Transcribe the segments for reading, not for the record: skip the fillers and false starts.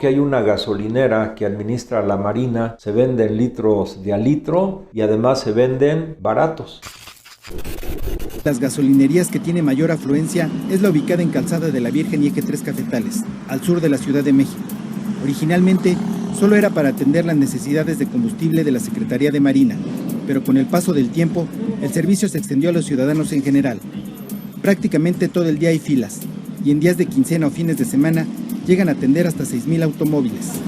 que hay una gasolinera que administra la Marina, se venden litros de a litro y además se venden baratos. Las gasolinerías que tiene mayor afluencia es la ubicada en Calzada de la Virgen y Eje 3 Cafetales, al sur de la Ciudad de México. Originalmente, solo era para atender las necesidades de combustible de la Secretaría de Marina, pero con el paso del tiempo, el servicio se extendió a los ciudadanos en general. Prácticamente todo el día hay filas, y en días de quincena o fines de semana llegan a atender hasta 6,000 automóviles.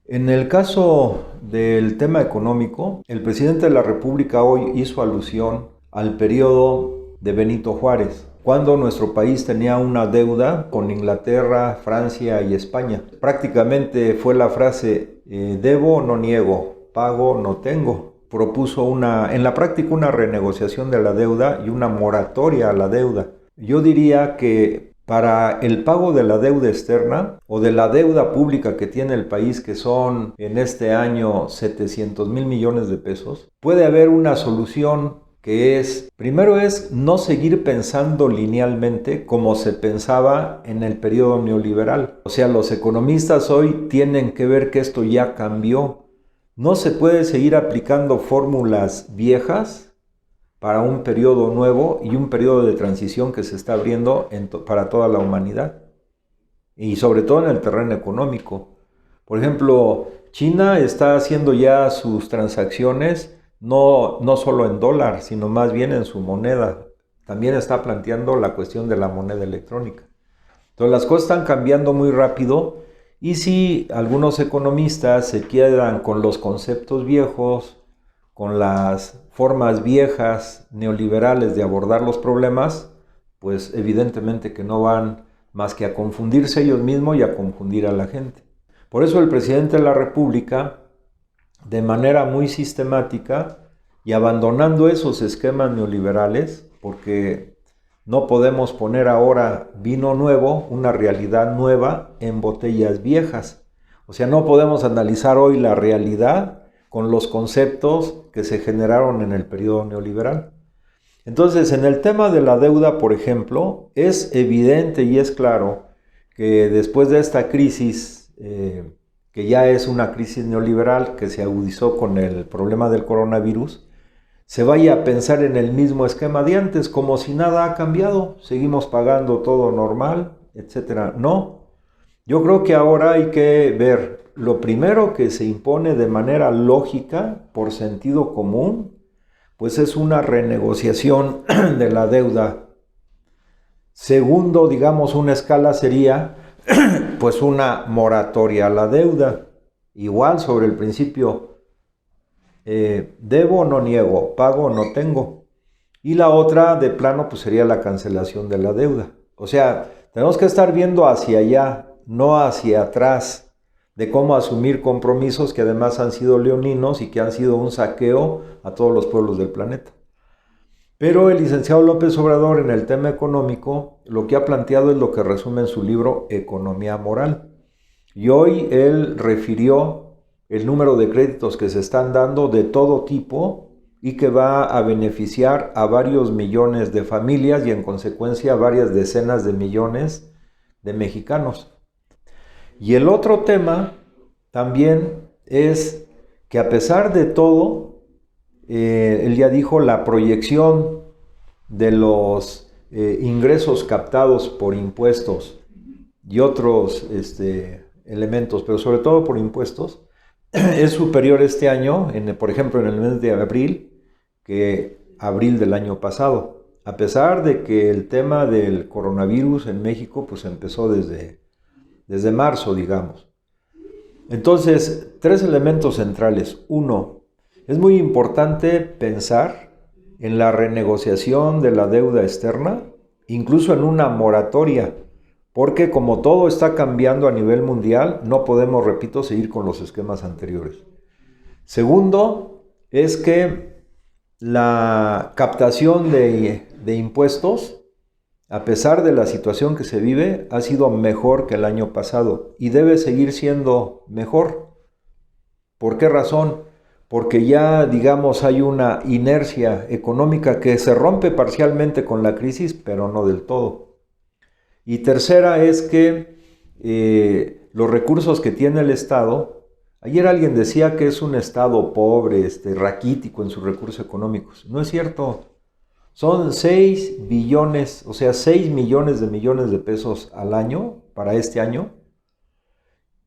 En el caso del tema económico, el presidente de la República hoy hizo alusión al periodo de Benito Juárez, cuando nuestro país tenía una deuda con Inglaterra, Francia y España. Prácticamente fue la frase, debo, no niego, pago, no tengo. Propuso en la práctica una renegociación de la deuda y una moratoria a la deuda. Yo diría que para el pago de la deuda externa o de la deuda pública que tiene el país, que son en este año 700,000 millones de pesos, puede haber una solución que primero es no seguir pensando linealmente como se pensaba en el periodo neoliberal. O sea, los economistas hoy tienen que ver que esto ya cambió. No se puede seguir aplicando fórmulas viejas para un periodo nuevo y un periodo de transición que se está abriendo para toda la humanidad. Y sobre todo en el terreno económico. Por ejemplo, China está haciendo ya sus transacciones no solo en dólar, sino más bien en su moneda. También está planteando la cuestión de la moneda electrónica. Entonces las cosas están cambiando muy rápido y si algunos economistas se quedan con los conceptos viejos, con las formas viejas neoliberales de abordar los problemas, pues evidentemente que no van más que a confundirse ellos mismos y a confundir a la gente. Por eso el presidente de la República, de manera muy sistemática y abandonando esos esquemas neoliberales, porque no podemos poner ahora vino nuevo, una realidad nueva, en botellas viejas. O sea, no podemos analizar hoy la realidad con los conceptos que se generaron en el periodo neoliberal. Entonces, en el tema de la deuda, por ejemplo, es evidente y es claro que después de esta crisis, que ya es una crisis neoliberal que se agudizó con el problema del coronavirus, se vaya a pensar en el mismo esquema de antes, como si nada ha cambiado, seguimos pagando todo normal, etc. No, yo creo que ahora hay que ver lo primero que se impone de manera lógica, por sentido común, pues es una renegociación de la deuda. Segundo, digamos, una escala sería pues una moratoria a la deuda. Igual sobre el principio, debo, no niego, pago, no tengo. Y la otra, de plano, pues sería la cancelación de la deuda. O sea, tenemos que estar viendo hacia allá, no hacia atrás, de cómo asumir compromisos que además han sido leoninos y que han sido un saqueo a todos los pueblos del planeta. Pero el licenciado López Obrador en el tema económico lo que ha planteado es lo que resume en su libro Economía Moral. Y hoy él refirió el número de créditos que se están dando de todo tipo y que va a beneficiar a varios millones de familias y en consecuencia a varias decenas de millones de mexicanos. Y el otro tema también es que a pesar de todo, él ya dijo, la proyección de los ingresos captados por impuestos y otros elementos, pero sobre todo por impuestos, es superior este año, por ejemplo en el mes de abril, que abril del año pasado. A pesar de que el tema del coronavirus en México pues empezó desde marzo, digamos. Entonces, tres elementos centrales. Uno, es muy importante pensar en la renegociación de la deuda externa, incluso en una moratoria, porque como todo está cambiando a nivel mundial, no podemos, repito, seguir con los esquemas anteriores. Segundo, es que la captación de impuestos, a pesar de la situación que se vive, ha sido mejor que el año pasado y debe seguir siendo mejor. ¿Por qué razón? Porque ya, digamos, hay una inercia económica que se rompe parcialmente con la crisis, pero no del todo. Y tercera es que los recursos que tiene el Estado. Ayer alguien decía que es un Estado pobre, raquítico en sus recursos económicos. No es cierto. Son 6 billones, o sea, 6 millones de pesos al año para este año,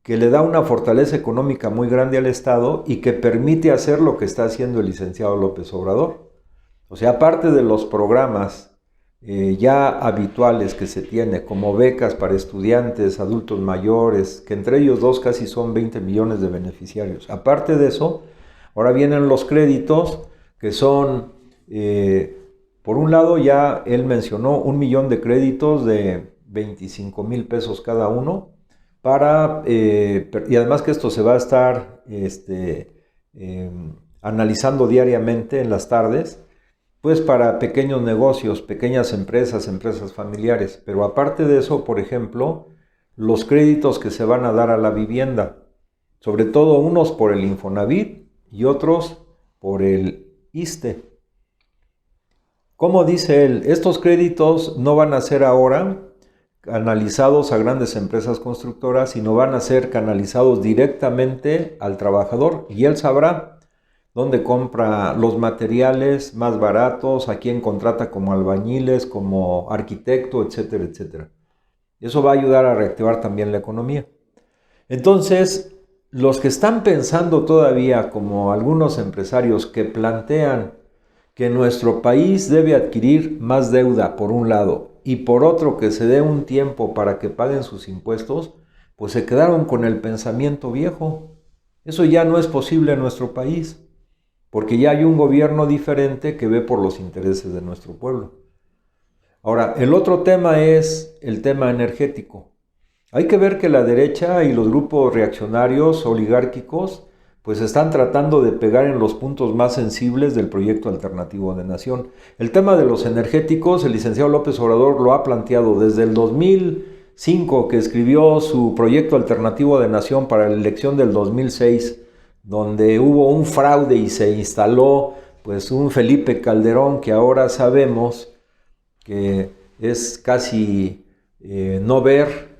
que le da una fortaleza económica muy grande al Estado y que permite hacer lo que está haciendo el licenciado López Obrador. O sea, aparte de los programas ya habituales que se tiene, como becas para estudiantes, adultos mayores, que entre ellos dos casi son 20 millones de beneficiarios. Aparte de eso, ahora vienen los créditos, que son, por un lado ya él mencionó 1 millón de créditos de 25,000 pesos cada uno, y además que esto se va a estar analizando diariamente en las tardes, pues para pequeños negocios, pequeñas empresas, empresas familiares. Pero aparte de eso, por ejemplo, los créditos que se van a dar a la vivienda, sobre todo unos por el Infonavit y otros por el ISSSTE. Como dice él, estos créditos no van a ser ahora canalizados a grandes empresas constructoras, sino van a ser canalizados directamente al trabajador, y él sabrá dónde compra los materiales más baratos, a quién contrata como albañiles, como arquitecto, etcétera, etcétera. Eso va a ayudar a reactivar también la economía. Entonces, los que están pensando todavía, como algunos empresarios que plantean que nuestro país debe adquirir más deuda por un lado y por otro que se dé un tiempo para que paguen sus impuestos, pues se quedaron con el pensamiento viejo. Eso ya no es posible en nuestro país, porque ya hay un gobierno diferente que ve por los intereses de nuestro pueblo. Ahora, el otro tema es el tema energético. Hay que ver que la derecha y los grupos reaccionarios oligárquicos pues están tratando de pegar en los puntos más sensibles del proyecto alternativo de nación. El tema de los energéticos, el licenciado López Obrador lo ha planteado desde el 2005, que escribió su proyecto alternativo de nación para la elección del 2006, donde hubo un fraude y se instaló pues un Felipe Calderón que ahora sabemos que es casi no ver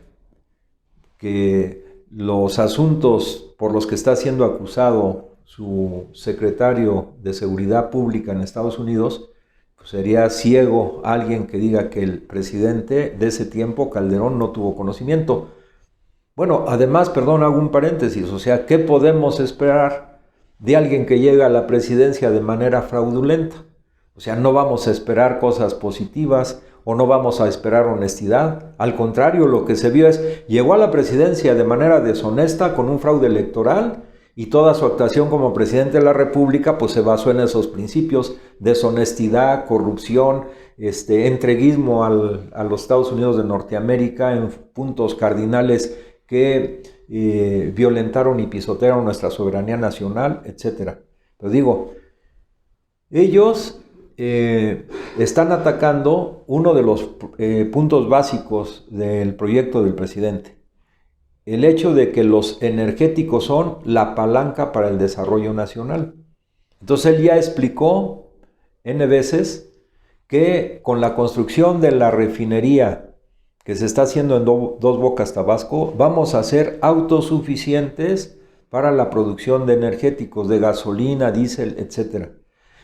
que los asuntos por los que está siendo acusado su secretario de Seguridad Pública en Estados Unidos, pues sería ciego alguien que diga que el presidente de ese tiempo, Calderón, no tuvo conocimiento. Bueno, además, perdón, hago un paréntesis, o sea, ¿qué podemos esperar de alguien que llega a la presidencia de manera fraudulenta? O sea, no vamos a esperar cosas positivas o no vamos a esperar honestidad. Al contrario, lo que se vio es, llegó a la presidencia de manera deshonesta con un fraude electoral y toda su actuación como presidente de la República pues se basó en esos principios: deshonestidad, corrupción, entreguismo a los Estados Unidos de Norteamérica en puntos cardinales que violentaron y pisotearon nuestra soberanía nacional, etc. Pero digo, ellos están atacando uno de los puntos básicos del proyecto del presidente: el hecho de que los energéticos son la palanca para el desarrollo nacional. Entonces él ya explicó N veces que con la construcción de la refinería que se está haciendo en Dos Bocas, Tabasco, vamos a ser autosuficientes para la producción de energéticos, de gasolina, diésel, etc.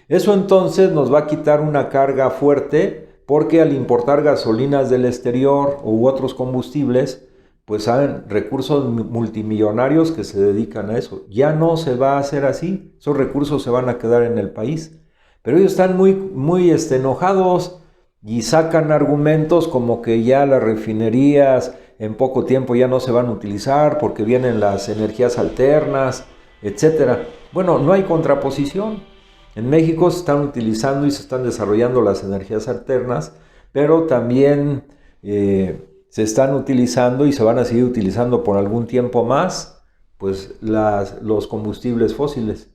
Eso entonces nos va a quitar una carga fuerte, porque al importar gasolinas del exterior u otros combustibles, pues hay recursos multimillonarios que se dedican a eso. Ya no se va a hacer así, esos recursos se van a quedar en el país. Pero ellos están muy enojados y sacan argumentos como que ya las refinerías en poco tiempo ya no se van a utilizar porque vienen las energías alternas, etc. Bueno, no hay contraposición. En México se están utilizando y se están desarrollando las energías alternas, pero también se están utilizando y se van a seguir utilizando por algún tiempo más, pues los combustibles fósiles.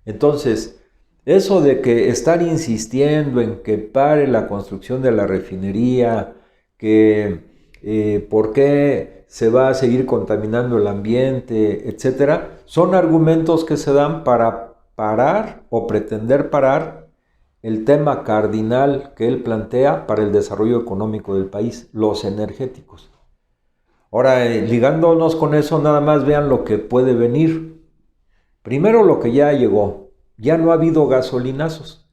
Entonces, eso de que estar insistiendo en que pare la construcción de la refinería, que por qué se va a seguir contaminando el ambiente, etcétera, son argumentos que se dan para parar o pretender parar el tema cardinal que él plantea para el desarrollo económico del país: los energéticos. Ahora, ligándonos con eso, nada más vean lo que puede venir. Primero lo que ya llegó, ya no ha habido gasolinazos.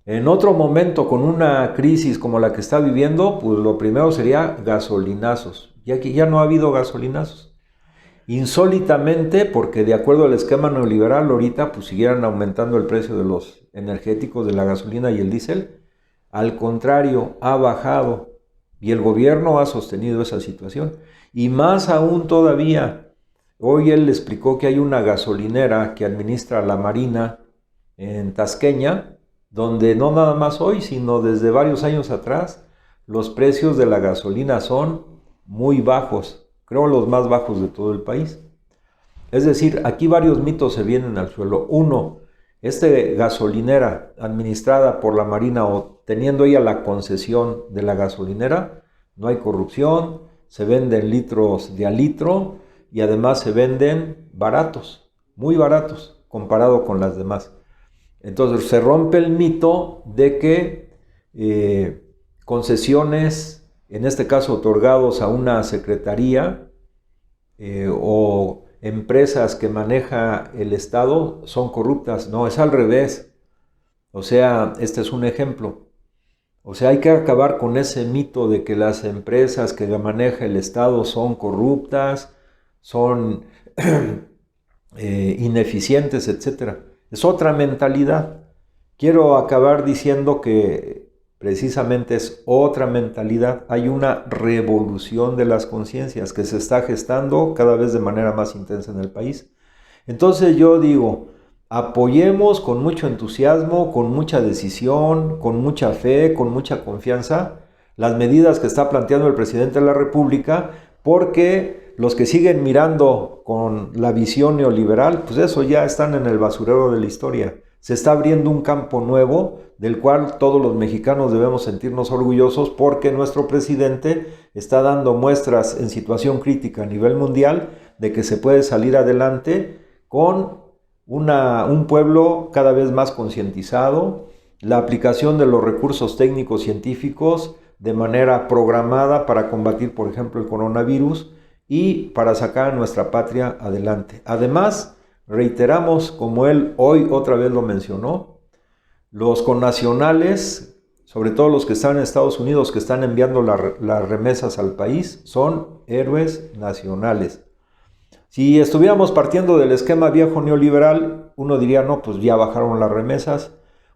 En otro momento, con una crisis como la que está viviendo, pues lo primero sería gasolinazos. Ya que ya no ha habido gasolinazos. Insólitamente, porque de acuerdo al esquema neoliberal, ahorita pues siguieran aumentando el precio de los energéticos, de la gasolina y el diésel. Al contrario, ha bajado y el gobierno ha sostenido esa situación. Y más aún todavía, hoy él explicó que hay una gasolinera que administra la Marina en Tasqueña, donde no nada más hoy, sino desde varios años atrás, los precios de la gasolina son muy bajos, creo los más bajos de todo el país. Es decir, aquí varios mitos se vienen al suelo. Uno, esta gasolinera administrada por la Marina o teniendo ella la concesión de la gasolinera, no hay corrupción, se venden litros de a litro y además se venden baratos, muy baratos comparado con las demás. Entonces se rompe el mito de que concesiones, en este caso otorgados a una secretaría o empresas que maneja el Estado, son corruptas. No, es al revés. O sea, este es un ejemplo. O sea, hay que acabar con ese mito de que las empresas que maneja el Estado son corruptas, son ineficientes, etc. Es otra mentalidad. Quiero acabar diciendo que precisamente es otra mentalidad. Hay una revolución de las conciencias que se está gestando cada vez de manera más intensa en el país. Entonces yo digo, apoyemos con mucho entusiasmo, con mucha decisión, con mucha fe, con mucha confianza las medidas que está planteando el presidente de la República, porque los que siguen mirando con la visión neoliberal, pues eso ya están en el basurero de la historia. Se está abriendo un campo nuevo del cual todos los mexicanos debemos sentirnos orgullosos porque nuestro presidente está dando muestras en situación crítica a nivel mundial de que se puede salir adelante con un pueblo cada vez más concientizado, la aplicación de los recursos técnicos científicos de manera programada para combatir, por ejemplo, el coronavirus y para sacar a nuestra patria adelante. Además, reiteramos, como él hoy otra vez lo mencionó, los connacionales, sobre todo los que están en Estados Unidos, que están enviando las remesas al país, son héroes nacionales. Si estuviéramos partiendo del esquema viejo neoliberal, uno diría, no, pues ya bajaron las remesas,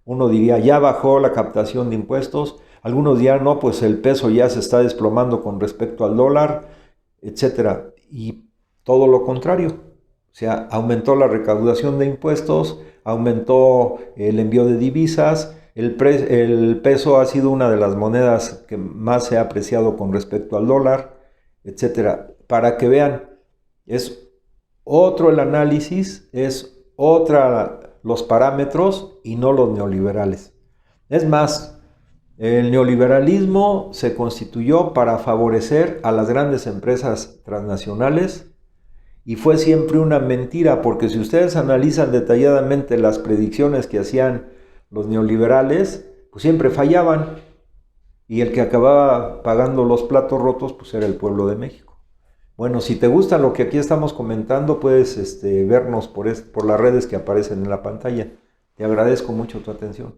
uno diría, ya bajó la captación de impuestos, algunos dirían, no, pues el peso ya se está desplomando con respecto al dólar, etc. Y todo lo contrario. O sea, aumentó la recaudación de impuestos, aumentó el envío de divisas, el peso ha sido una de las monedas que más se ha apreciado con respecto al dólar, etc. Para que vean, es otro el análisis, es otra los parámetros y no los neoliberales. Es más, el neoliberalismo se constituyó para favorecer a las grandes empresas transnacionales y fue siempre una mentira, porque si ustedes analizan detalladamente las predicciones que hacían los neoliberales, pues siempre fallaban y el que acababa pagando los platos rotos pues era el pueblo de México. Bueno, si te gusta lo que aquí estamos comentando, puedes vernos por las redes que aparecen en la pantalla. Te agradezco mucho tu atención.